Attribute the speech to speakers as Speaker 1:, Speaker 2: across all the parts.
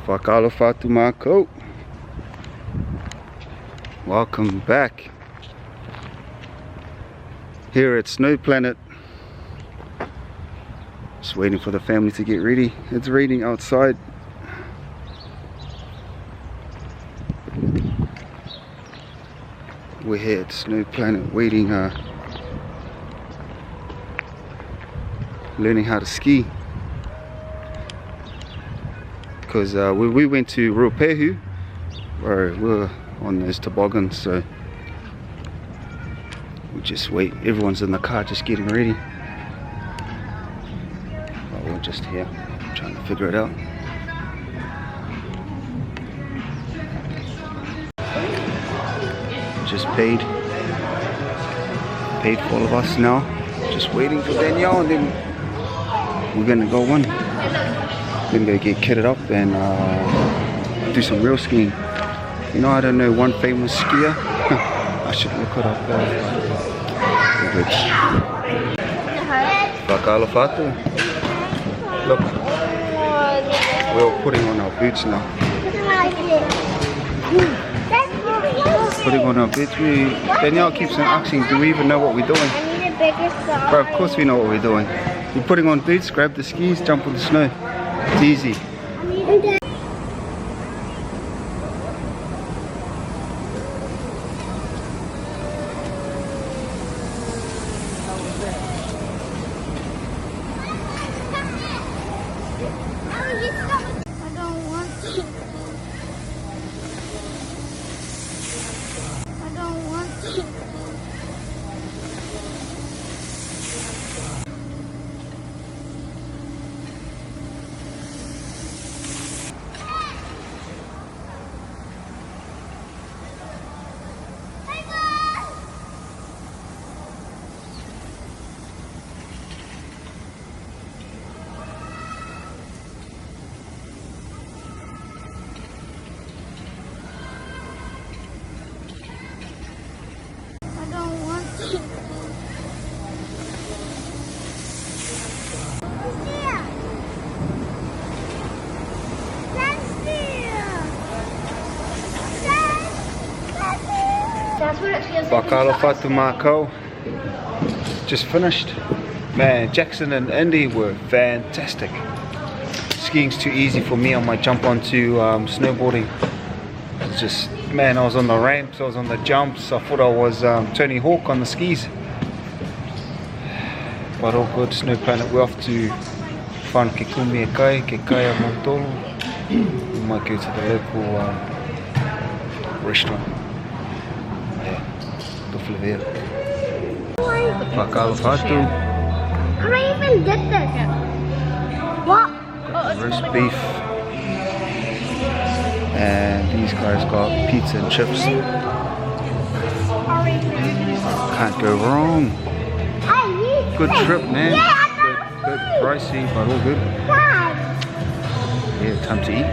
Speaker 1: Whakalofa tu mākou. Welcome back here at SNOWPLANET. Just waiting for the family to get ready. It's raining outside. We're here at SNOWPLANET waiting, learning how to ski. Because we went to Ruapehu where we were on those toboggans, so we just wait. Everyone's in the car just getting ready. Oh, we're just here trying to figure it out. Just paid for all of us now. Just waiting for Danielle, and then we're gonna go on. Then go get kitted up and do some real skiing. You know, I don't know one famous skier. I should look it up. Whakalofa tu. Look, we're all putting on our boots now. Putting on our boots. Danielle keeps on asking, do we even know what we're doing?
Speaker 2: I need a bigger sock.
Speaker 1: But of course we know what we're doing. We're putting on boots, grab the skis, jump on the snow. It's easy. Whakalofa tu mākou. Just finished. Man, Jackson and Indy were fantastic. Skiing's too easy for me. I might jump onto snowboarding. It's just, man, I was on the ramps, I was on the jumps. I thought I was Tony Hawk on the skis. But all good. SNOWPLANET, we're off to Whan Ke Kumi e Kai, Ke Kai a Montolo. We might go to the local restaurant. Whakalofa tu.
Speaker 2: I even did this. What?
Speaker 1: Roast beef. And these guys got pizza and chips. Can't go wrong. Good trip, man. Good pricey, but all good. Yeah, time to eat.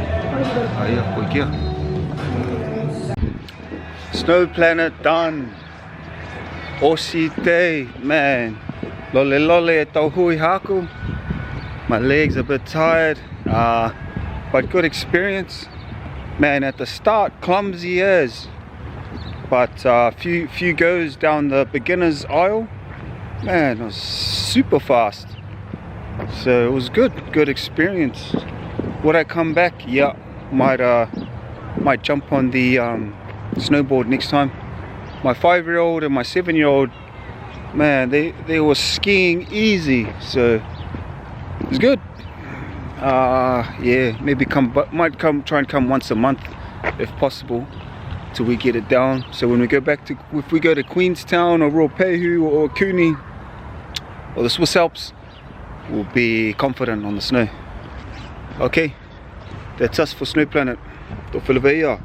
Speaker 1: SNOWPLANET done. Osi te, man. Lole lole e tau hui haku. My legs a bit tired, but good experience. Man, at the start, clumsy as, but few goes down the beginner's aisle. Man, it was super fast. So it was good experience. Would I come back? Yeah, might jump on the snowboard next time. My 5-year-old and my 7-year-old, man, they were skiing easy, so it was good. Yeah, maybe try and come once a month if possible, till we get it down. So when we go back to, if we go to Queenstown or Ruapehu or Cooney or the Swiss Alps, we'll be confident on the snow. Okay, that's us for SNOWPLANET. Tō whilaweia.